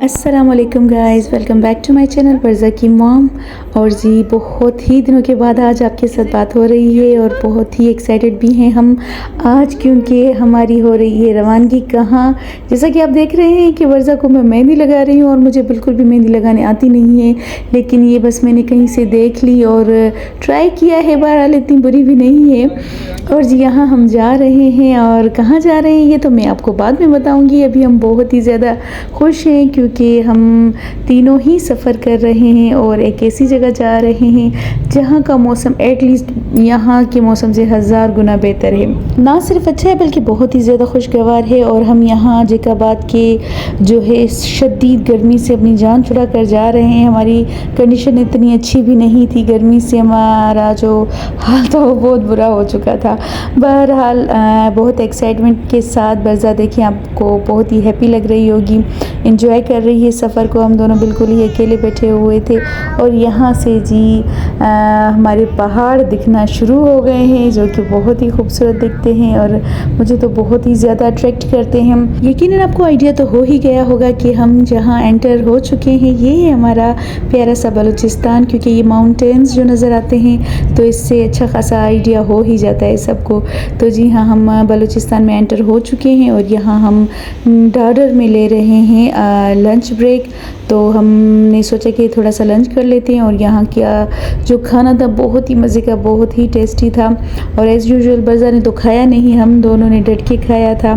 अस्सलामुअलैकुम guys, welcome back to my channel Barza की mom. और जी बहुत ही दिनों के बाद आज आपके साथ बात हो रही है और बहुत ही एक्साइटेड भी हैं हम आज, क्योंकि हमारी हो रही है रवानगी। कहाँ, जैसा कि आप देख रहे हैं कि बरज़ा को मैं मेहंदी लगा रही हूँ और मुझे बिल्कुल भी मेहंदी लगाने आती नहीं है, लेकिन ये बस मैंने कहीं से देख ली और ट्राई किया है। बहरहाल इतनी बुरी भी नहीं है। और जी यहाँ हम जा रहे हैं, और कहाँ जा रहे हैं ये तो मैं आपको बाद में बताऊँगी। अभी हम बहुत ही ज़्यादा खुश हैं क्योंकि हम तीनों ही सफ़र कर रहे हैं और एक ऐसी जगह जा रहे हैं जहाँ का मौसम एटलीस्ट यहाँ के मौसम से 1000 गुना बेहतर है। ना सिर्फ अच्छा है बल्कि बहुत ही ज़्यादा खुशगवार है। और हम यहाँ जैकाबाद के जो है शदीद गर्मी से अपनी जान छुड़ा कर जा रहे हैं। हमारी कंडीशन इतनी अच्छी भी नहीं थी, गर्मी से हमारा जो हाल था वो बहुत बुरा हो चुका था। बहरहाल बहुत एक्साइटमेंट के साथ बरज़ा देखिए आपको बहुत ही हैप्पी लग रही होगी, एंजॉय कर रही है सफ़र को। हम दोनों बिल्कुल ही अकेले बैठे हुए थे और यहाँ से जी हमारे पहाड़ दिखना शुरू हो गए हैं जो कि बहुत ही खूबसूरत दिखते हैं और मुझे तो बहुत ही ज़्यादा अट्रैक्ट करते हैं। यकीनन आपको आइडिया तो हो ही गया होगा कि हम जहाँ एंटर हो चुके हैं ये है हमारा प्यारा सा बलूचिस्तान, क्योंकि ये माउंटेन्स जो नज़र आते हैं तो इससे अच्छा खासा आइडिया हो ही जाता है सबको। तो जी हाँ, हम बलूचिस्तान में एंटर हो चुके हैं और यहाँ हम डाडर में ले रहे हैं लंच ब्रेक। तो हमने सोचा कि थोड़ा सा लंच कर लेते हैं। और यहाँ का जो खाना था बहुत ही मज़े का, बहुत ही टेस्टी था। और एज़ यूजुअल बरज़ा ने तो खाया नहीं, हम दोनों ने डट के खाया था।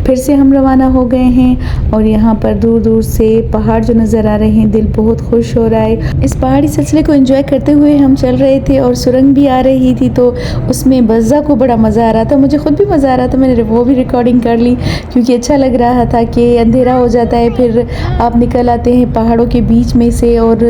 फिर से हम रवाना हो गए हैं और यहाँ पर दूर दूर से पहाड़ जो नज़र आ रहे हैं, दिल बहुत खुश हो रहा है। इस पहाड़ी सिलसिले को एंजॉय करते हुए हम चल रहे थे और सुरंग भी आ रही थी, तो उसमें बरज़ा को बड़ा मज़ा आ रहा था, मुझे ख़ुद भी मज़ा आ रहा था। मैंने वो भी रिकॉर्डिंग कर ली क्योंकि अच्छा लग रहा था कि अंधेरा हो जाता है, फिर आप निकल आते हैं पहाड़ों के बीच में से। और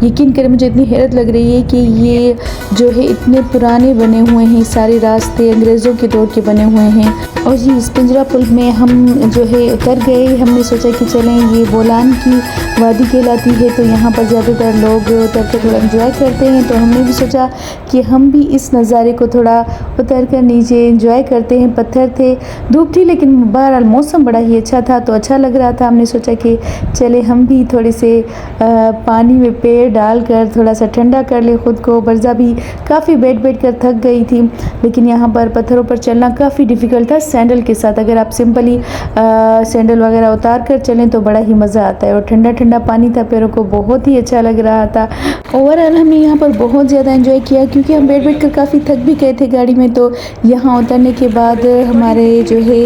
यकीन करें मुझे इतनी हैरत लग रही है कि ये जो है इतने पुराने बने हुए हैं, सारे रास्ते अंग्रेज़ों के दौर के बने हुए हैं। और जी इस पिंजरा पुल में हम जो है उतर गए। हमने सोचा कि चलें, ये बोलान की वादी कहलाती है तो यहाँ पर ज़्यादातर लोग उतर कर थोड़ा एंजॉय करते हैं। तो हमने भी सोचा कि हम भी इस नज़ारे को थोड़ा उतर कर नीचे एंजॉय करते हैं। पत्थर थे, धूप थी, लेकिन बहरहाल मौसम बड़ा ही अच्छा था तो अच्छा लग रहा था। हमने सोचा कि चले हम भी थोड़े से पानी में पैर डालकर थोड़ा सा ठंडा कर ले ख़ुद को। बरज़ा भी काफ़ी बैठ कर थक गई थी, लेकिन यहाँ पर पत्थरों पर चलना काफ़ी डिफ़िकल्ट था सैंडल के साथ। अगर आप सिंपली सैंडल वगैरह उतार कर चलें तो बड़ा ही मज़ा आता है। और ठंडा ठंडा पानी था, पैरों को बहुत ही अच्छा लग रहा था। ओवरऑल हमने यहाँ पर बहुत ज़्यादा एंजॉय किया क्योंकि हम बैठ कर काफ़ी थक भी गए थे गाड़ी में। तो यहाँ उतरने के बाद हमारे जो है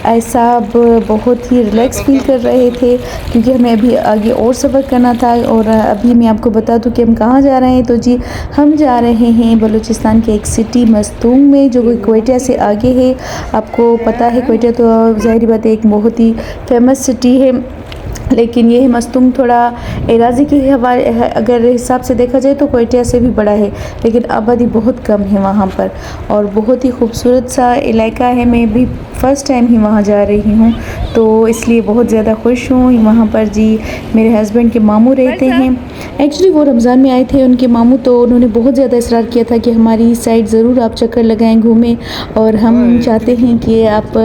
ऐसा बहुत ही रिलैक्स फील कर रहे थे क्योंकि हमें अभी आगे और सफ़र करना था। और अभी मैं आपको बता दूं कि हम कहाँ जा रहे हैं। तो जी हम जा रहे हैं बलूचिस्तान के एक सिटी मस्तूंग में जो क्वेटा से आगे है। आपको पता है क्वेटा तो ज़ाहिर बात है एक बहुत ही फेमस सिटी है, लेकिन ये मस्तूंग थोड़ा एराज़ी के हवाले अगर हिसाब से देखा जाए तो क्वेटा से भी बड़ा है, लेकिन आबादी बहुत कम है वहाँ पर और बहुत ही खूबसूरत सा इलाका है। मैं भी फ़र्स्ट टाइम ही वहाँ जा रही हूँ तो इसलिए बहुत ज़्यादा खुश हूँ। वहाँ पर जी मेरे हस्बैंड के मामू रहते हैं। एक्चुअली वो रमज़ान में आए थे उनके मामू, तो उन्होंने बहुत ज़्यादा इसरार किया था कि हमारी साइड ज़रूर आप चक्कर लगाएं, घूमें, और हम चाहते हैं कि आप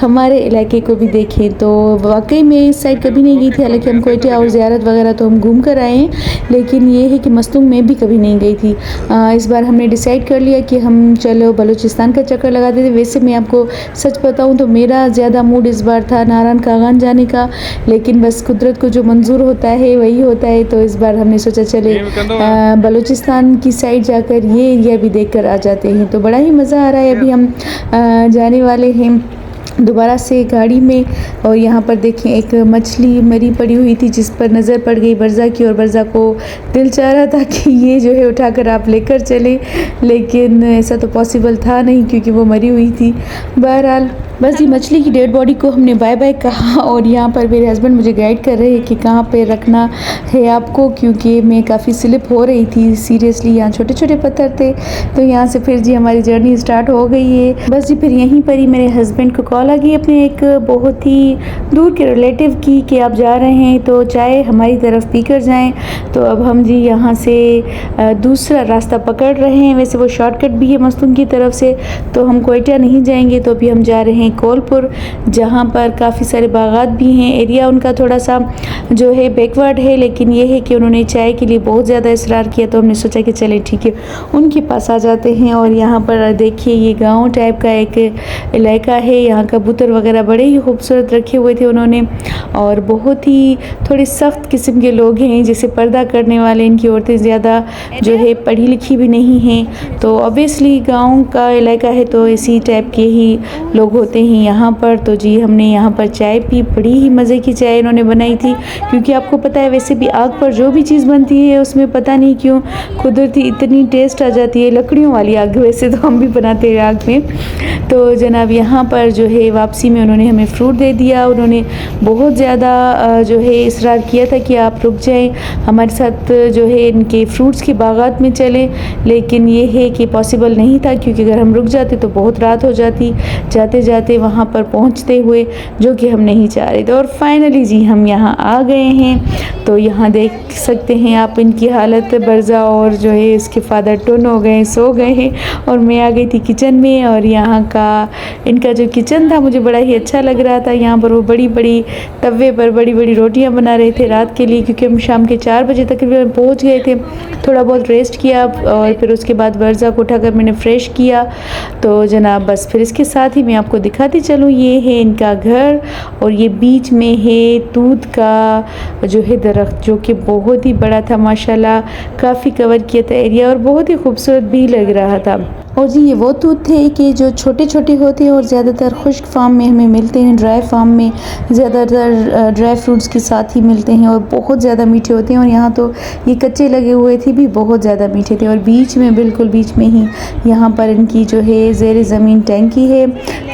हमारे इलाके को भी देखें। तो वाकई में इस साइड कभी नहीं गई थी, हालांकि हम क्वेटा और ज़ियारत वगैरह तो हम घूम कर आए हैं, लेकिन ये है कि मस्तूंग में भी कभी नहीं गई थी। इस बार हमने डिसाइड कर लिया कि हम चलो बलूचिस्तान का चक्कर लगा देते। वैसे मैं आपको सच बताऊं तो मेरा ज़्यादा मूड इस बार था नारायण कागान जाने का, लेकिन बस कुदरत को जो मंजूर होता है वही होता है। तो इस बार हमने सोचा चले बलूचिस्तान की साइड जाकर ये एरिया भी देख कर आ जाते हैं। तो बड़ा ही मज़ा आ रहा है। अभी हम जाने वाले हैं दोबारा से गाड़ी में, और यहाँ पर देखें एक मछली मरी पड़ी हुई थी जिस पर नज़र पड़ गई बरज़ा की, और बरज़ा को दिल चाह रहा था कि ये जो है उठाकर आप लेकर चले, लेकिन ऐसा तो पॉसिबल था नहीं क्योंकि वो मरी हुई थी। बहरहाल बस ये मछली की डेड बॉडी को हमने बाय बाय कहा और यहाँ पर मेरे हस्बैंड मुझे गाइड कर रहे हैं कि कहाँ पे रखना है आपको, क्योंकि मैं काफ़ी स्लिप हो रही थी सीरियसली। यहाँ छोटे छोटे पत्थर थे। तो यहाँ से फिर जी हमारी जर्नी स्टार्ट हो गई है। बस जी फिर यहीं पर ही मेरे हस्बैंड को कॉल आ गई अपने एक बहुत ही दूर के रिलेटिव की कि आप जा रहे हैं तो चाय हमारी तरफ पी कर जाएँ। तो अब हम जी यहाँ से दूसरा रास्ता पकड़ रहे हैं। वैसे वो शॉर्टकट भी है मस्तूंग की तरफ से, तो हम क्वेटा नहीं जाएंगे। तो अभी हम जा रहे हैं कोलपुर, जहाँ पर काफ़ी सारे बागात भी हैं। एरिया उनका थोड़ा सा जो है बैकवर्ड है, लेकिन ये है कि उन्होंने चाय के लिए बहुत ज़्यादा इसरार किया, तो हमने सोचा कि चलें ठीक है उनके पास आ जाते हैं। और यहाँ पर देखिए ये गांव टाइप का एक इलाका है। यहाँ कबूतर वगैरह बड़े ही खूबसूरत रखे हुए थे उन्होंने, और बहुत ही थोड़े सख्त किस्म के लोग हैं, जैसे पर्दा करने वाले। इनकी औरतें ज़्यादा जो है पढ़ी लिखी भी नहीं हैं, तो ऑब्वियसली गांव का इलाका है तो इसी टाइप के ही लोग होते हैं यहाँ पर। तो जी हमने यहाँ पर चाय पी, बड़ी ही मज़े की चाय इन्होंने बनाई थी, क्योंकि आपको पता है वैसे भी आग पर जो भी चीज़ बनती है उसमें पता नहीं क्यों कुदरती इतनी टेस्ट आ जाती है। लकड़ियों वाली आग, वैसे तो हम भी बनाते हैं आग में। तो जनाब यहाँ पर जो है वापसी में उन्होंने हमें फ्रूट दे दिया। उन्होंने बहुत ज़्यादा जो है इसरार किया था कि आप रुक जाएं, हमारे साथ जो है इनके फ्रूट्स के बागात में चलें, लेकिन ये है कि पॉसिबल नहीं था, क्योंकि अगर हम रुक जाते तो बहुत रात हो जाती जाते जाते वहाँ पर पहुँचते हुए, जो कि हम नहीं चाह रहे थे। और फाइनली जी हम यहाँ आ गए हैं। तो यहाँ देख सकते हैं आप इनकी हालत, बर्जा और जो है इसके फादर टुन हो गए, सो गए हैं, और मैं आ गई थी किचन में। और यहाँ का इनका जो किचन था मुझे बड़ा ही अच्छा लग रहा था। यहाँ पर वो बड़ी बड़ी तवे पर बड़ी बड़ी रोटियाँ बना रहे थे रात के लिए, क्योंकि हम शाम के 4 बजे तकरीबन पहुँच गए थे। थोड़ा बहुत रेस्ट किया और फिर उसके बाद बर्जा को उठाकर मैंने फ्रेश किया। तो जनाब बस फिर इसके साथ ही मैं आपको दिखाती चलूँ, ये है इनका घर, और ये बीच में है तूत का जो है दरख्त, जो कि बहुत ही बड़ा था माशाल्लाह, काफ़ी कवर किया था एरिया और बहुत ही खूबसूरत भी लग रहा था। और जी ये वो तूत थे कि जो छोटे छोटे होते हैं और ज़्यादातर खुश्क फार्म में हमें मिलते हैं, ड्राई फार्म में ज़्यादातर ड्राई फ्रूट्स के साथ ही मिलते हैं और बहुत ज़्यादा मीठे होते हैं। और यहाँ तो ये कच्चे लगे हुए थे भी बहुत ज़्यादा मीठे थे। और बीच में, बिल्कुल बीच में ही यहाँ पर इनकी जो है ज़ेर ज़मीन टैंकी है,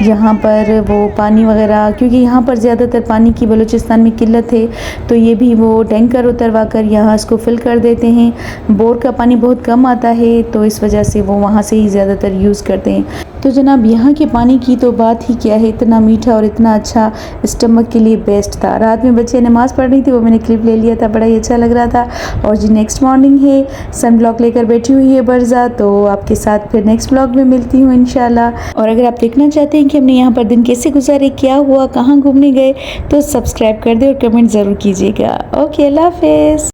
जहाँ पर वो पानी वगैरह, क्योंकि यहाँ पर ज़्यादातर पानी की बलूचिस्तान में किल्लत है, तो ये भी वो टैंकर उतरवा कर यहाँ इसको फिल कर देते हैं। बोर का पानी बहुत कम आता है, तो इस वजह से वो वहाँ से ही ज़्यादातर यूज़ करते हैं। तो जनाब यहाँ के पानी की तो बात ही क्या है, इतना मीठा और इतना अच्छा, स्टमक के लिए बेस्ट था। रात में बच्चे नमाज़ पढ़ रही थी, वो मैंने क्लिप ले लिया था, बड़ा ही अच्छा लग रहा था। और जी नेक्स्ट मॉर्निंग है, सन ब्लॉक लेकर बैठी हुई है बर्जा, तो आपके साथ फिर नेक्स्ट ब्लॉग में मिलती हूँ इंशाल्लाह। और अगर आप देखना चाहते हैं कि हमने यहाँ पर दिन कैसे गुजारे, क्या हुआ, कहाँ घूमने गए, तो सब्सक्राइब कर दे और कमेंट ज़रूर कीजिएगा। ओके, अल्लाह हाफ़िज़।